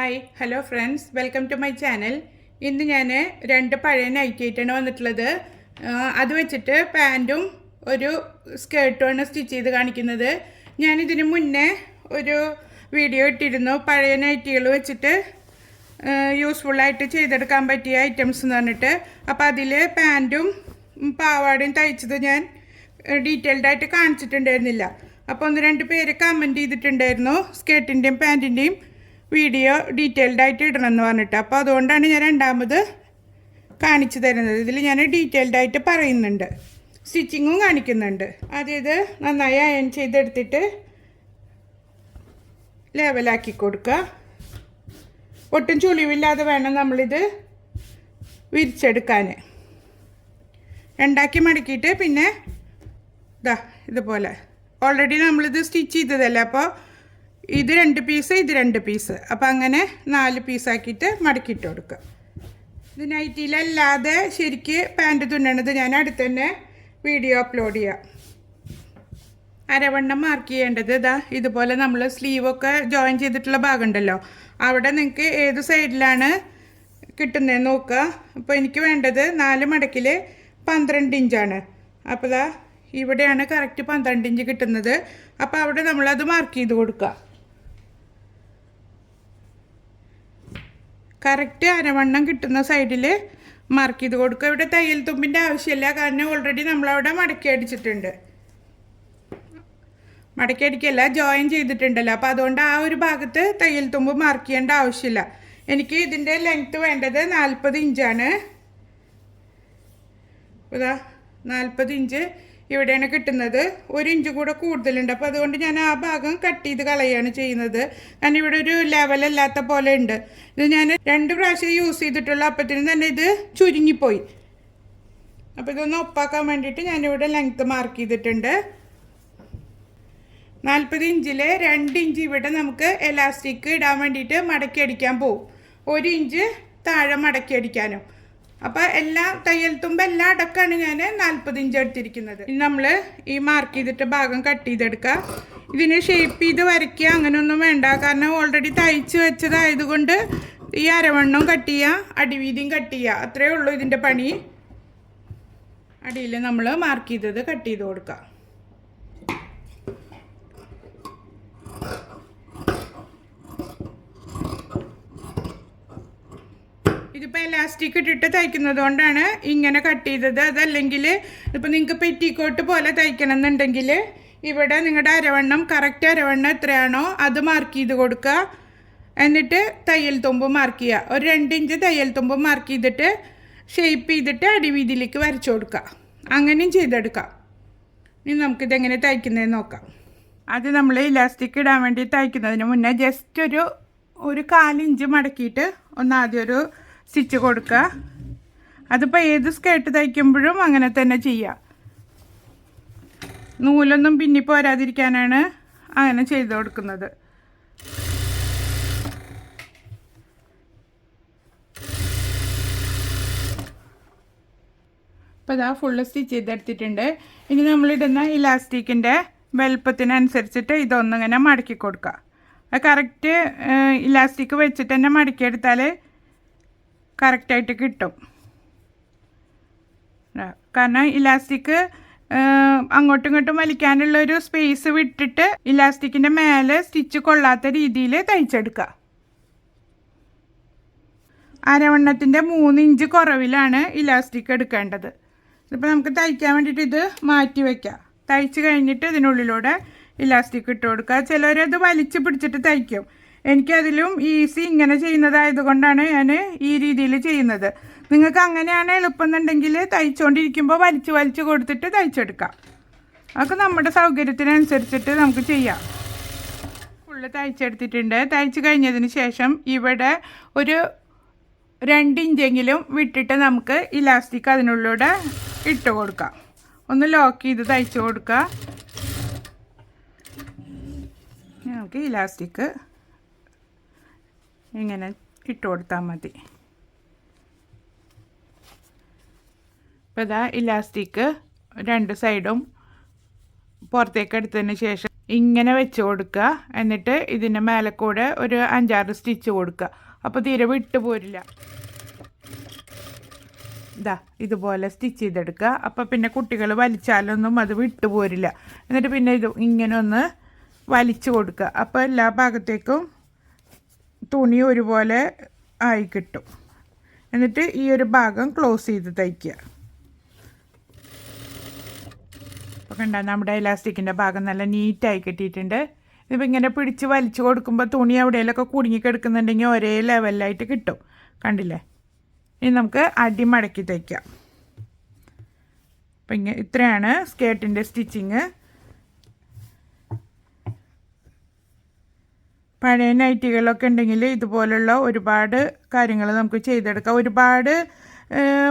Hi hello friends, welcome to my channel. ഇന്ന് ഞാൻ രണ്ട് പഴയ നൈറ്റി ആയിട്ടാണ് വന്നിട്ടുള്ളത്. അത് വെച്ചിട്ട് പാൻറ്റും ഒരു സ്കേർട്ടുമാണ് സ്റ്റിച്ച് ചെയ്ത് കാണിക്കുന്നത്. ഞാനിതിന് മുന്നേ ഒരു വീഡിയോ ഇട്ടിരുന്നു, പഴയ നൈറ്റികൾ വെച്ചിട്ട് യൂസ്ഫുള്ളായിട്ട് ചെയ്തെടുക്കാൻ പറ്റിയ ഐറ്റംസ് എന്ന് പറഞ്ഞിട്ട്. അപ്പോൾ അതിൽ പാൻറ്റും പാവാടയും തയ്ച്ചത് ഞാൻ ഡീറ്റെയിൽഡായിട്ട് കാണിച്ചിട്ടുണ്ടായിരുന്നില്ല. അപ്പോൾ ഒന്ന് രണ്ട് പേര് കമൻറ്റ് ചെയ്തിട്ടുണ്ടായിരുന്നു സ്കേർട്ടിൻ്റെയും പാൻറ്റിൻ്റെയും വീഡിയോ ഡീറ്റെയിൽഡായിട്ട് ഇടണമെന്ന് പറഞ്ഞിട്ട്. അപ്പോൾ അതുകൊണ്ടാണ് ഞാൻ രണ്ടാമത് കാണിച്ചു തരുന്നത്. ഇതിൽ ഞാൻ ഡീറ്റെയിൽഡായിട്ട് പറയുന്നുണ്ട്, സ്റ്റിച്ചിങ്ങും കാണിക്കുന്നുണ്ട്. ഇത് നന്നായി അയൺ ചെയ്തെടുത്തിട്ട് ലെവലാക്കി കൊടുക്കുക. ഒട്ടും ചുളിവില്ലാതെ വേണം നമ്മളിത് വിരിച്ചെടുക്കാൻ. രണ്ടാക്കി മടക്കിയിട്ട് പിന്നെ ഇതുപോലെ ഓൾറെഡി നമ്മളിത് സ്റ്റിച്ച് ചെയ്തതല്ലേ, അപ്പോൾ ഇത് 2 പീസ്, ഇത് 2 പീസ്, അപ്പോൾ അങ്ങനെ 4 പീസാക്കിയിട്ട് മടക്കിയിട്ട് കൊടുക്കുക. ഇത് നൈറ്റിയിലല്ലാതെ ശരിക്ക് പാൻറ്റ് തുന്നണത് ഞാൻ അടുത്ത് തന്നെ വീഡിയോ അപ്ലോഡ് ചെയ്യാം. അരവണ്ണം മാർക്ക് ചെയ്യേണ്ടത് ഇതുപോലെ നമ്മൾ സ്ലീവൊക്കെ ജോയിൻ ചെയ്തിട്ടുള്ള ഭാഗം ഉണ്ടല്ലോ, അവിടെ നിങ്ങൾക്ക് ഏത് സൈഡിലാണ് കിട്ടുന്നതെന്ന് നോക്കുക. അപ്പോൾ എനിക്ക് വേണ്ടത് 4 മടക്കിൽ 12 ഇഞ്ചാണ്. അപ്പോൾ ഇവിടെയാണ് കറക്റ്റ് 12 ഇഞ്ച് കിട്ടുന്നത്. അപ്പോൾ അവിടെ നമ്മളത് മാർക്ക് ചെയ്ത് കൊടുക്കുക. കറക്റ്റ് അരവണ്ണം കിട്ടുന്ന സൈഡിൽ മാർക്ക് ചെയ്ത് കൊടുക്കുക. ഇവിടെ തയ്യൽ തുമ്പിൻ്റെ ആവശ്യമില്ല, കാരണം ഓൾറെഡി നമ്മളവിടെ മടക്കി അടിച്ചിട്ടുണ്ട്. മടക്കി അടിക്കല്ല, ജോയിൻ ചെയ്തിട്ടുണ്ടല്ലോ, അപ്പോൾ അതുകൊണ്ട് ആ ഒരു ഭാഗത്ത് തയ്യൽ തുമ്പ് മാർക്ക് ചെയ്യേണ്ട ആവശ്യമില്ല. എനിക്ക് ഇതിൻ്റെ ലെങ്ത്ത് വേണ്ടത് 40 ഇഞ്ചാണ്. 40 ഇഞ്ച് ഇവിടെയാണ് കിട്ടുന്നത്. 1 ഇഞ്ച് കൂടെ കൂടുതലുണ്ട്, അപ്പോൾ അതുകൊണ്ട് ഞാൻ ആ ഭാഗം കട്ട് ചെയ്ത് കളയാണ് ചെയ്യുന്നത്. കാരണം ഇവിടെ ഒരു ലെവലല്ലാത്ത പോലെ ഉണ്ട്. ഇത് ഞാൻ 2 പ്രാവശ്യം യൂസ് ചെയ്തിട്ടുള്ള അപ്പത്തിന് തന്നെ ഇത് ചുരുങ്ങിപ്പോയി. അപ്പോൾ ഇതൊന്ന് ഒപ്പാക്കാൻ വേണ്ടിയിട്ട് ഞാനിവിടെ ലെങ്ത്ത് മാർക്ക് ചെയ്തിട്ടുണ്ട്. 40 ഇഞ്ചിൽ 2 ഇഞ്ച് ഇവിടെ നമുക്ക് എലാസ്റ്റിക് ഇടാൻ വേണ്ടിയിട്ട് മടക്കി അടിക്കാൻ പോവും, 1 ഇഞ്ച് താഴെ മടക്കി അടിക്കാനും. അപ്പോൾ എല്ലാ തയ്യൽ തുമ്പ് എല്ലാം അടക്കമാണ് ഞാൻ 40 ഇഞ്ച് എടുത്തിരിക്കുന്നത്. ഇനി നമ്മൾ ഈ മാർക്ക് ചെയ്തിട്ട് ഭാഗം കട്ട് ചെയ്തെടുക്കുക. ഇതിനെ ഷേപ്പ് ചെയ്ത് വരയ്ക്കുക അങ്ങനെയൊന്നും വേണ്ട, കാരണം ഓൾറെഡി തയ്ച്ച് വെച്ചതായതുകൊണ്ട് ഈ അരവണ്ണവും കട്ട് ചെയ്യുക, അടിവീതിയും കട്ട് ചെയ്യുക, അത്രയേ ഉള്ളൂ ഇതിൻ്റെ പണി. അടിയിൽ നമ്മൾ മാർക്ക് ചെയ്തത് കട്ട് ചെയ്ത് കൊടുക്കുക. ഇതിപ്പോൾ എലാസ്റ്റിക് ഇട്ടിട്ട് തയ്ക്കുന്നത് കൊണ്ടാണ് ഇങ്ങനെ കട്ട് ചെയ്തത്. അതല്ലെങ്കിൽ ഇപ്പോൾ നിങ്ങൾക്ക് പെറ്റിക്കോട്ട് പോലെ തയ്ക്കണം എന്നുണ്ടെങ്കിൽ ഇവിടെ നിങ്ങളുടെ അരവണ്ണം കറക്റ്റ് അരവണ്ണം എത്രയാണോ അത് മാർക്ക് ചെയ്ത് കൊടുക്കുക. എന്നിട്ട് തയ്യൽ തുമ്പ് മാർക്ക് ചെയ്യുക. ഒരു 2 ഇഞ്ച് തയ്യൽ തുമ്പ് മാർക്ക് ചെയ്തിട്ട് ഷേപ്പ് ചെയ്തിട്ട് അടിവീതിയിലേക്ക് വരച്ചു കൊടുക്കുക. അങ്ങനെയും ചെയ്തെടുക്കാം. ഇനി നമുക്കിതെങ്ങനെ തയ്ക്കുന്നതെന്ന് നോക്കാം. അത് നമ്മൾ ഇലാസ്റ്റിക് ഇടാൻ വേണ്ടി തയ്ക്കുന്നതിന് മുന്നേ ജസ്റ്റ് ഒരു 4 ഇഞ്ച് മടക്കിയിട്ട് ആദ്യം ഒരു സ്റ്റിച്ച് കൊടുക്കുക. അതിപ്പോൾ ഏത് സ്കേർട്ട് തയ്ക്കുമ്പോഴും അങ്ങനെ തന്നെ ചെയ്യുക. നൂലൊന്നും പിന്നി പോരാതിരിക്കാനാണ് അങ്ങനെ ചെയ്ത് കൊടുക്കുന്നത്. അപ്പോൾ ഫുള്ള് സ്റ്റിച്ച് ചെയ്തെടുത്തിട്ടുണ്ട്. ഇനി നമ്മളിടുന്ന ഇലാസ്റ്റിക്കിൻ്റെ വലുപ്പത്തിനനുസരിച്ചിട്ട് ഇതൊന്നിങ്ങനെ മടക്കി കൊടുക്കുക. അത് കറക്റ്റ് ഇലാസ്റ്റിക് വെച്ചിട്ട് തന്നെ മടക്കിയെടുത്താൽ കറക്റ്റായിട്ട് കിട്ടും. കാരണം ഇലാസ്റ്റിക് അങ്ങോട്ടും ഇങ്ങോട്ടും വലിക്കാനുള്ളൊരു സ്പേസ് വിട്ടിട്ട് ഇലാസ്റ്റിക്കിൻ്റെ മേലെ സ്റ്റിച്ച് കൊള്ളാത്ത രീതിയിൽ തയ്ച്ചെടുക്കുക. അരവണ്ണത്തിൻ്റെ 3 ഇഞ്ച് കുറവിലാണ് ഇലാസ്റ്റിക് എടുക്കേണ്ടത്. ഇതിപ്പോൾ നമുക്ക് തയ്ക്കാൻ വേണ്ടിയിട്ട് ഇത് മാറ്റി വയ്ക്കാം. തയ്ച്ച് കഴിഞ്ഞിട്ട് ഇതിനുള്ളിലൂടെ ഇലാസ്റ്റിക് ഇട്ട് കൊടുക്കുക. ചിലരത് വലിച്ച് പിടിച്ചിട്ട് തയ്ക്കും. എനിക്കതിലും ഈസി ഇങ്ങനെ ചെയ്യുന്നതായതുകൊണ്ടാണ് ഞാൻ ഈ രീതിയിൽ ചെയ്യുന്നത്. നിങ്ങൾക്ക് അങ്ങനെയാണ് എളുപ്പം എന്നുണ്ടെങ്കിൽ തയ്ച്ചുകൊണ്ടിരിക്കുമ്പോൾ വലിച്ച് കൊടുത്തിട്ട് തയ്ച്ചെടുക്കാം. അതൊക്കെ നമ്മുടെ സൗകര്യത്തിനനുസരിച്ചിട്ട് നമുക്ക് ചെയ്യാം. ഫുള്ള് തയ്ച്ചെടുത്തിട്ടുണ്ട്. തയ്ച്ച് കഴിഞ്ഞതിന് ശേഷം ഇവിടെ ഒരു 2 ഇഞ്ചെങ്കിലും വിട്ടിട്ട് നമുക്ക് ഇലാസ്റ്റിക് അതിനുള്ളിലൂടെ ഇട്ട് കൊടുക്കാം. ഒന്ന് ലോക്ക് ചെയ്ത് തയ്ച്ച് കൊടുക്കുക. നമുക്ക് ഇലാസ്റ്റിക് ഇങ്ങനെ ഇട്ട് കൊടുത്താൽ മതി. ഇപ്പോൾ ഇലാസ്റ്റിക് 2 സൈഡും പുറത്തേക്ക് എടുത്തതിന് ശേഷം ഇങ്ങനെ വെച്ച് കൊടുക്കുക. എന്നിട്ട് ഇതിൻ്റെ മേലെ കൂടെ ഒരു 5-6 സ്റ്റിച്ച് കൊടുക്കുക. അപ്പോൾ തീരെ വിട്ട് പോരില്ല. ഇതാ ഇതുപോലെ സ്റ്റിച്ച് ചെയ്തെടുക്കുക. അപ്പോൾ പിന്നെ കുട്ടികൾ വലിച്ചാലൊന്നും അത് വിട്ട് പോരില്ല. എന്നിട്ട് പിന്നെ ഇത് ഇങ്ങനെ ഒന്ന് വലിച്ചു കൊടുക്കുക. അപ്പോൾ എല്ലാ ഭാഗത്തേക്കും തുണി ഒരുപോലെ ആയി കിട്ടും. എന്നിട്ട് ഈ ഒരു ഭാഗം ക്ലോസ് ചെയ്ത് തയ്ക്കുക. അപ്പോൾ കണ്ടാ നമ്മുടെ ഇലാസ്റ്റിക്കിൻ്റെ ഭാഗം നല്ല നീറ്റായി കിട്ടിയിട്ടുണ്ട്. ഇതിപ്പോൾ ഇങ്ങനെ പിടിച്ച് വലിച്ചു കൊടുക്കുമ്പോൾ തുണി എവിടെയെങ്കിലൊക്കെ കുടുങ്ങിക്കിടക്കുന്നുണ്ടെങ്കിൽ ഒരേ ലെവലിലായിട്ട് കിട്ടും. കണ്ടില്ലേ? ഇനി നമുക്ക് അടി മടക്കി തയ്ക്കാം. അപ്പം ഇത്രയാണ് സ്കേർട്ടിൻ്റെ സ്റ്റിച്ചിങ്. പഴയ നൈറ്റികളൊക്കെ ഉണ്ടെങ്കിൽ ഇതുപോലുള്ള ഒരുപാട് കാര്യങ്ങൾ നമുക്ക് ചെയ്തെടുക്കാം. ഒരുപാട്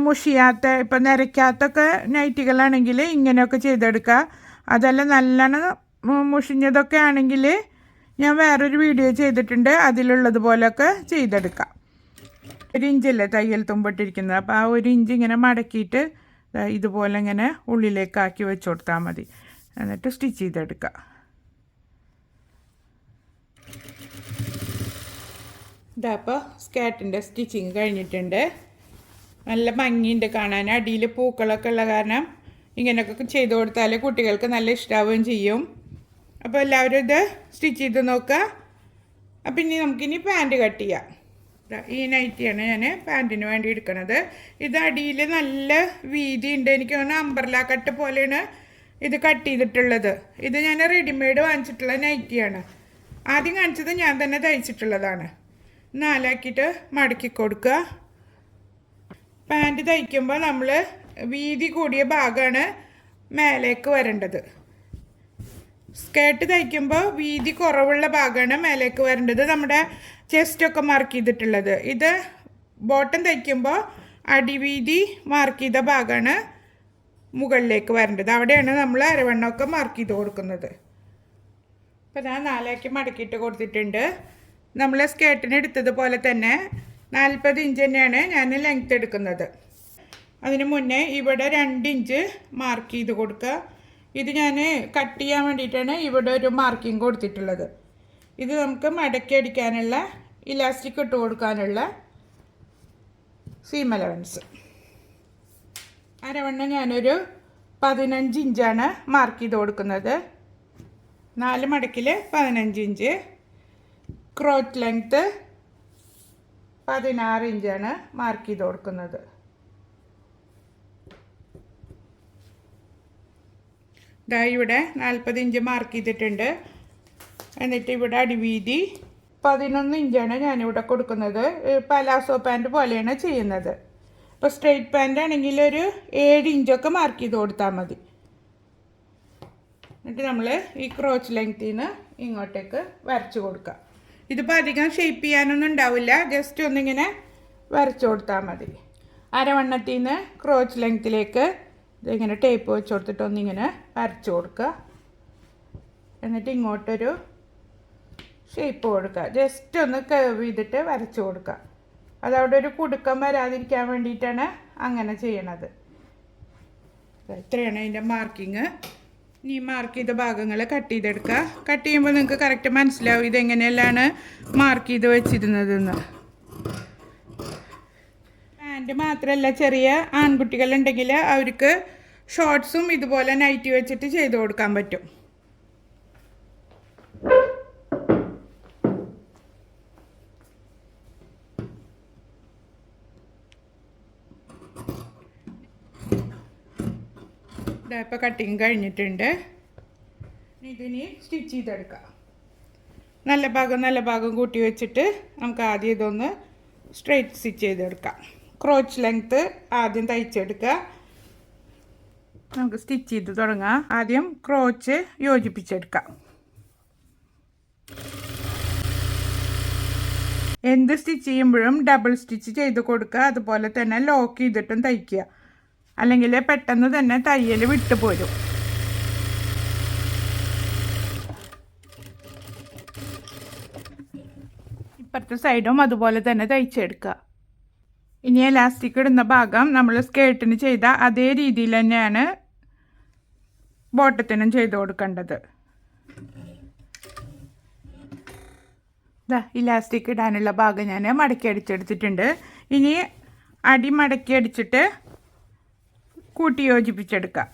മുഷിയാത്ത ഇപ്പം നിരയ്ക്കാത്തൊക്കെ നൈറ്റികളാണെങ്കിൽ ഇങ്ങനെയൊക്കെ ചെയ്തെടുക്കുക. അതെല്ലാം നല്ലോണം മുഷിഞ്ഞതൊക്കെ ആണെങ്കിൽ ഞാൻ വേറൊരു വീഡിയോ ചെയ്തിട്ടുണ്ട്, അതിലുള്ളതുപോലെയൊക്കെ ചെയ്തെടുക്കാം. 1 ഇഞ്ചല്ലേ തയ്യൽ തുമ്പിട്ടിരിക്കുന്നത്. അപ്പോൾ ആ 1 ഇഞ്ച് ഇങ്ങനെ മടക്കിയിട്ട് ഇതുപോലെ ഇങ്ങനെ ഉള്ളിലേക്കാക്കി വെച്ച് കൊടുത്താൽ മതി. എന്നിട്ട് സ്റ്റിച്ച് ചെയ്തെടുക്കുക. ഇതാ അപ്പോൾ സ്കേർട്ടിൻ്റെ സ്റ്റിച്ചിങ് കഴിഞ്ഞിട്ടുണ്ട്. നല്ല ഭംഗിയുണ്ട് കാണാൻ. അടിയിൽ പൂക്കളൊക്കെ ഉള്ള കാരണം ഇങ്ങനെയൊക്കെ ചെയ്ത് കൊടുത്താൽ കുട്ടികൾക്ക് നല്ല ഇഷ്ടാവുകയും ചെയ്യും. അപ്പോൾ എല്ലാവരും ഇത് സ്റ്റിച്ച് ചെയ്ത് നോക്കുക. അപ്പോൾ ഇനി നമുക്കിനി പാൻറ്റ് കട്ട് ചെയ്യാം. ഈ നൈറ്റിയാണ് ഞാൻ പാൻറ്റിന് വേണ്ടി എടുക്കുന്നത്. ഇത് അടിയിൽ നല്ല വീതി ഉണ്ട്. എനിക്ക് തോന്നുന്നു അംബ്രല കട്ട് പോലെയാണ് ഇത് കട്ട് ചെയ്തിട്ടുള്ളത്. ഇത് ഞാൻ റെഡിമെയ്ഡ് വാങ്ങിച്ചിട്ടുള്ള നൈറ്റിയാണ്. ആദ്യം കാണിച്ചത് ഞാൻ തന്നെ തയ്ച്ചിട്ടുള്ളതാണ്. 4 ആക്കിയിട്ട് മടക്കി കൊടുക്കുക. പാൻറ്റ് തയ്ക്കുമ്പോൾ നമ്മൾ വീതി കൂടിയ ഭാഗമാണ് മേലേക്ക് വരേണ്ടത്. സ്കേർട്ട് തയ്ക്കുമ്പോൾ വീതി കുറവുള്ള ഭാഗമാണ് മേലേക്ക് വരേണ്ടത്. നമ്മുടെ ചെസ്റ്റൊക്കെ മാർക്ക് ചെയ്തിട്ടുള്ളത്. ഇത് ബോട്ടം തയ്ക്കുമ്പോൾ അടിവീതി മാർക്ക് ചെയ്ത ഭാഗമാണ് മുകളിലേക്ക് വരേണ്ടത്. അവിടെയാണ് നമ്മൾ അരവണ്ണമൊക്കെ മാർക്ക് ചെയ്ത് കൊടുക്കുന്നത്. അപ്പോൾ ഞാൻ 4 ആക്കി മടക്കിയിട്ട് കൊടുത്തിട്ടുണ്ട്. നമ്മൾ സ്കേർട്ടിന് എടുത്തതുപോലെ തന്നെ 40 ഇഞ്ച് തന്നെയാണ് ഞാൻ ലെങ്ത്ത് എടുക്കുന്നത്. അതിന് മുന്നേ ഇവിടെ 2 ഇഞ്ച് മാർക്ക് ചെയ്ത് കൊടുക്കുക. ഇത് ഞാൻ കട്ട് ചെയ്യാൻ വേണ്ടിയിട്ടാണ് ഇവിടെ ഒരു മാർക്കിംഗ് കൊടുത്തിട്ടുള്ളത്. ഇത് നമുക്ക് മടക്കി അടിക്കാനുള്ള ഇലാസ്റ്റിക് ഇട്ട് കൊടുക്കാനുള്ള സീം അലവൻസ്. അരവണ്ണം ഞാനൊരു 15 ഇഞ്ചാണ് മാർക്ക് ചെയ്ത് കൊടുക്കുന്നത്. 4 മടക്കിൽ 15 ഇഞ്ച്. ക്രോച്ച് ലെങ്ത്ത് 16 ഇഞ്ചാണ് മാർക്ക് ചെയ്ത് കൊടുക്കുന്നത്. ഇതാ ഇവിടെ 40 ഇഞ്ച് മാർക്ക് ചെയ്തിട്ടുണ്ട്. എന്നിട്ട് ഇവിടെ അടിവീതി 11 ഇഞ്ചാണ് ഞാനിവിടെ കൊടുക്കുന്നത്. പലാസോ പാൻറ്റ് പോലെയാണ് ചെയ്യുന്നത്. ഇപ്പോൾ സ്ട്രെയിറ്റ് പാൻറ്റ് ആണെങ്കിൽ ഒരു 7 ഇഞ്ചൊക്കെ മാർക്ക് ചെയ്ത് കൊടുത്താൽ മതി. എന്നിട്ട് നമ്മൾ ഈ ക്രോച്ച് ലെങ്ത്തിൽ നിന്ന് ഇങ്ങോട്ടേക്ക് വരച്ച് കൊടുക്കുക. ഇതിപ്പോൾ അധികം ഷേപ്പ് ചെയ്യാനൊന്നും ഉണ്ടാവില്ല, ജസ്റ്റ് ഒന്നിങ്ങനെ വരച്ചു കൊടുത്താൽ മതി. അരവണ്ണത്തിൽ നിന്ന് ക്രോച്ച് ലെങ്ത്തിലേക്ക് ഇതിങ്ങനെ ടേപ്പ് വെച്ച് കൊടുത്തിട്ട് ഒന്നിങ്ങനെ വരച്ചു കൊടുക്കുക. എന്നിട്ട് ഇങ്ങോട്ടൊരു ഷേപ്പ് കൊടുക്കുക. ജസ്റ്റ് ഒന്ന് കർവ് ചെയ്തിട്ട് വരച്ചു കൊടുക്കുക. അതവിടെ ഒരു കുടുക്കം വരാതിരിക്കാൻ വേണ്ടിയിട്ടാണ് അങ്ങനെ ചെയ്യണത്. ഇത്രയാണ് അതിൻ്റെ മാർക്കിങ്. ഈ മാർക്ക് ചെയ്ത ഭാഗങ്ങൾ കട്ട് ചെയ്തെടുക്കുക. കട്ട് ചെയ്യുമ്പോൾ നിങ്ങൾക്ക് കറക്റ്റ് മനസ്സിലാവും ഇതെങ്ങനെയെല്ലാം മാർക്ക് ചെയ്ത് വെച്ചിരുന്നതെന്ന്. പാൻറ്റ് മാത്രമല്ല, ചെറിയ ആൺകുട്ടികളുണ്ടെങ്കിൽ അവർക്ക് ഷോർട്ട്സും ഇതുപോലെ നൈറ്റി വെച്ചിട്ട് ചെയ്ത് കൊടുക്കാൻ പറ്റും. ഇപ്പോൾ കട്ടിങ് കഴിഞ്ഞിട്ടുണ്ട്. ഇതിന് സ്റ്റിച്ച് ചെയ്തെടുക്കാം. നല്ല ഭാഗം കൂട്ടി വെച്ചിട്ട് നമുക്ക് ആദ്യം ഇതൊന്ന് സ്ട്രെയിറ്റ് സ്റ്റിച്ച് ചെയ്തെടുക്കാം. ക്രോച്ച് ലെങ്ത്ത് ആദ്യം തയ്ച്ചെടുക്കുക. നമുക്ക് സ്റ്റിച്ച് ചെയ്ത് തുടങ്ങാം. ആദ്യം ക്രോച്ച് യോജിപ്പിച്ചെടുക്കാം. എന്ത് സ്റ്റിച്ച് ചെയ്യുമ്പോഴും ഡബിൾ സ്റ്റിച്ച് ചെയ്ത് കൊടുക്കുക. അതുപോലെ തന്നെ ലോക്ക് ചെയ്തിട്ടും തയ്ക്കുക. അല്ലെങ്കിൽ പെട്ടെന്ന് തന്നെ തയ്യൽ വിട്ടുപോരും. ഇപ്പുറത്തെ സൈഡും അതുപോലെ തന്നെ തയ്ച്ചെടുക്കുക. ഇനി എലാസ്റ്റിക് ഇടുന്ന ഭാഗം നമ്മൾ സ്കേർട്ടിന് ചെയ്ത അതേ രീതിയിൽ തന്നെയാണ് ബോട്ടത്തിനും ചെയ്ത് കൊടുക്കേണ്ടത്. ഇലാസ്റ്റിക് ഇടാനുള്ള ഭാഗം ഞാൻ മടക്കി അടിച്ചെടുത്തിട്ടുണ്ട്. ഇനി അടി മടക്കി അടിച്ചിട്ട് കൂട്ടി യോജിപ്പിച്ചെടുക്കാം.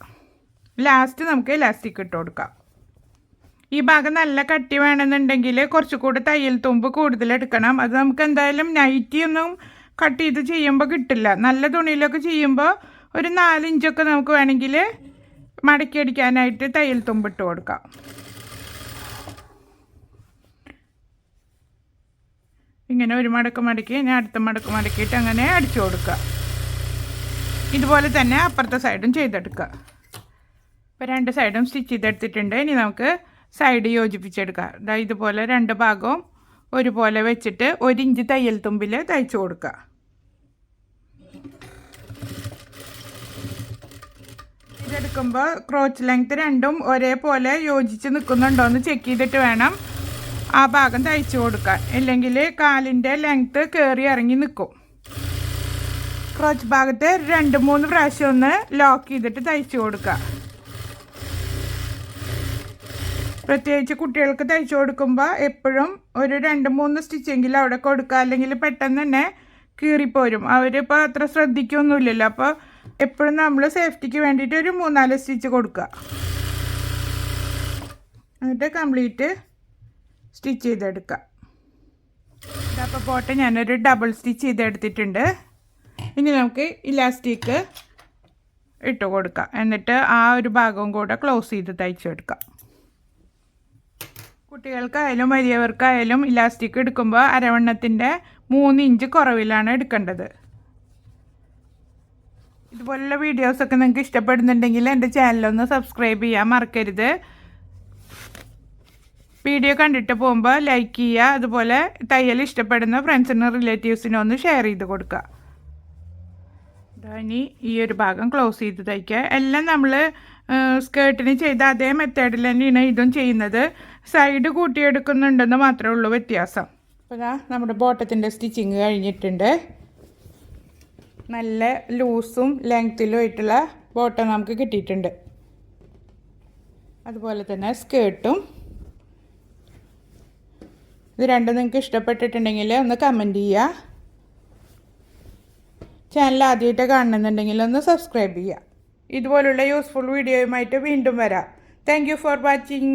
ലാസ്റ്റ് നമുക്ക് ഇലാസ്റ്റിക് ഇട്ട് കൊടുക്കാം. ഈ ഭാഗം നല്ല കട്ടി വേണമെന്നുണ്ടെങ്കിൽ കുറച്ചുകൂടി തയ്യൽ തുമ്പ് കൂടുതൽ എടുക്കണം. അത് നമുക്ക് എന്തായാലും നൈറ്റി ഒന്നും കട്ട് ചെയ്ത് ചെയ്യുമ്പോൾ കിട്ടില്ല. നല്ല തുണിയിലൊക്കെ ചെയ്യുമ്പോൾ ഒരു 4 ഇഞ്ചൊക്കെ നമുക്ക് വേണമെങ്കിൽ മടക്കി അടിക്കാനായിട്ട് തയ്യൽ തുമ്പ് ഇട്ട് കൊടുക്കാം. ഇങ്ങനെ ഒരു മടക്ക് മടക്കി ഞാൻ അടുത്ത മടക്ക് മടക്കിയിട്ട് അങ്ങനെ അടിച്ചു കൊടുക്കുക. ഇതുപോലെ തന്നെ അപ്പുറത്തെ സൈഡും ചെയ്തെടുക്കുക. ഇപ്പോൾ 2 സൈഡും സ്റ്റിച്ച് ചെയ്തെടുത്തിട്ടുണ്ട്. ഇനി നമുക്ക് സൈഡ് യോജിപ്പിച്ചെടുക്കുക. ഇതുപോലെ 2 ഭാഗവും ഒരുപോലെ വെച്ചിട്ട് 1 ഇഞ്ച് തയ്യൽ തുമ്പിൽ തയ്ച്ചു കൊടുക്കുക. ഇതെടുക്കുമ്പോൾ ക്രോച്ച് ലെങ്ത് രണ്ടും ഒരേപോലെ യോജിച്ച് നിൽക്കുന്നുണ്ടോ എന്ന് ചെക്ക് ചെയ്തിട്ട് വേണം ആ ഭാഗം തയ്ച്ചു കൊടുക്കാൻ. ഇല്ലെങ്കിൽ കാലിൻ്റെ ലെങ്ത്ത് കയറി ഇറങ്ങി നിൽക്കും. ക്രോച്ച് ഭാഗത്ത് 2-3 പ്രാവശ്യം ഒന്ന് ലോക്ക് ചെയ്തിട്ട് തയ്ച്ചു കൊടുക്കുക. പ്രത്യേകിച്ച് കുട്ടികൾക്ക് തയ്ച്ചു കൊടുക്കുമ്പോൾ എപ്പോഴും ഒരു 2-3 സ്റ്റിച്ചെങ്കിലും അവിടെ കൊടുക്കുക. അല്ലെങ്കിൽ പെട്ടെന്ന് തന്നെ കീറിപ്പോരും. അവരിപ്പോൾ അത്ര ശ്രദ്ധിക്കൊന്നുമില്ലല്ലോ. അപ്പോൾ എപ്പോഴും നമ്മൾ സേഫ്റ്റിക്ക് വേണ്ടിയിട്ട് ഒരു 3-4 സ്റ്റിച്ച് കൊടുക്കുക. എന്നിട്ട് കംപ്ലീറ്റ് സ്റ്റിച്ച് ചെയ്തെടുക്കുക. അപ്പോൾ പോട്ടെ, ഞാനൊരു ഡബിൾ സ്റ്റിച്ച് ചെയ്തെടുത്തിട്ടുണ്ട്. ഇനി നമുക്ക് ഇലാസ്റ്റിക് ഇട്ട് കൊടുക്കാം. എന്നിട്ട് ആ ഒരു ഭാഗവും കൂടെ ക്ലോസ് ചെയ്ത് തയ്ച്ചെടുക്കാം. കുട്ടികൾക്കായാലും വലിയവർക്കായാലും ഇലാസ്റ്റിക് എടുക്കുമ്പോൾ അരവണ്ണത്തിൻ്റെ 3 ഇഞ്ച് കുറവിലാണ് എടുക്കേണ്ടത്. ഇതുപോലുള്ള വീഡിയോസൊക്കെ നിങ്ങൾക്ക് ഇഷ്ടപ്പെടുന്നുണ്ടെങ്കിൽ എൻ്റെ ചാനലൊന്ന് സബ്സ്ക്രൈബ് ചെയ്യാൻ മറക്കരുത്. വീഡിയോ കണ്ടിട്ട് പോകുമ്പോൾ ലൈക്ക് ചെയ്യുക. അതുപോലെ തയ്യൽ ഇഷ്ടപ്പെടുന്ന ഫ്രണ്ട്സിനും റിലേറ്റീവ്സിനും ഒന്ന് ഷെയർ ചെയ്ത് കൊടുക്കുക. ഇനി ഈ ഒരു ഭാഗം ക്ലോസ് ചെയ്ത് തയ്ക്കുക. എല്ലാം നമ്മൾ സ്കേർട്ടിന് ചെയ്ത അതേ മെത്തേഡിൽ തന്നെയാണ് ഇതും ചെയ്യുന്നത്. സൈഡ് കൂട്ടിയെടുക്കുന്നുണ്ടെന്ന് മാത്രമേ ഉള്ളൂ വ്യത്യാസം. അപ്പോൾ നമ്മുടെ ബോട്ടത്തിൻ്റെ സ്റ്റിച്ചിങ് കഴിഞ്ഞിട്ടുണ്ട്. നല്ല ലൂസും ലെങ്ത്തിലും ആയിട്ടുള്ള ബോട്ടം നമുക്ക് കിട്ടിയിട്ടുണ്ട്. അതുപോലെ തന്നെ സ്കേർട്ടും. ഇത് രണ്ടും നിങ്ങൾക്ക് ഇഷ്ടപ്പെട്ടിട്ടുണ്ടെങ്കിൽ ഒന്ന് കമൻറ്റ് ചെയ്യുക. ചാനൽ ആദ്യമായിട്ട് കാണുന്നുണ്ടെങ്കിൽ ഒന്ന് സബ്സ്ക്രൈബ് ചെയ്യുക. ഇതുപോലുള്ള യൂസ്ഫുൾ വീഡിയോയുമായിട്ട് വീണ്ടും വരാം. Thank you for watching.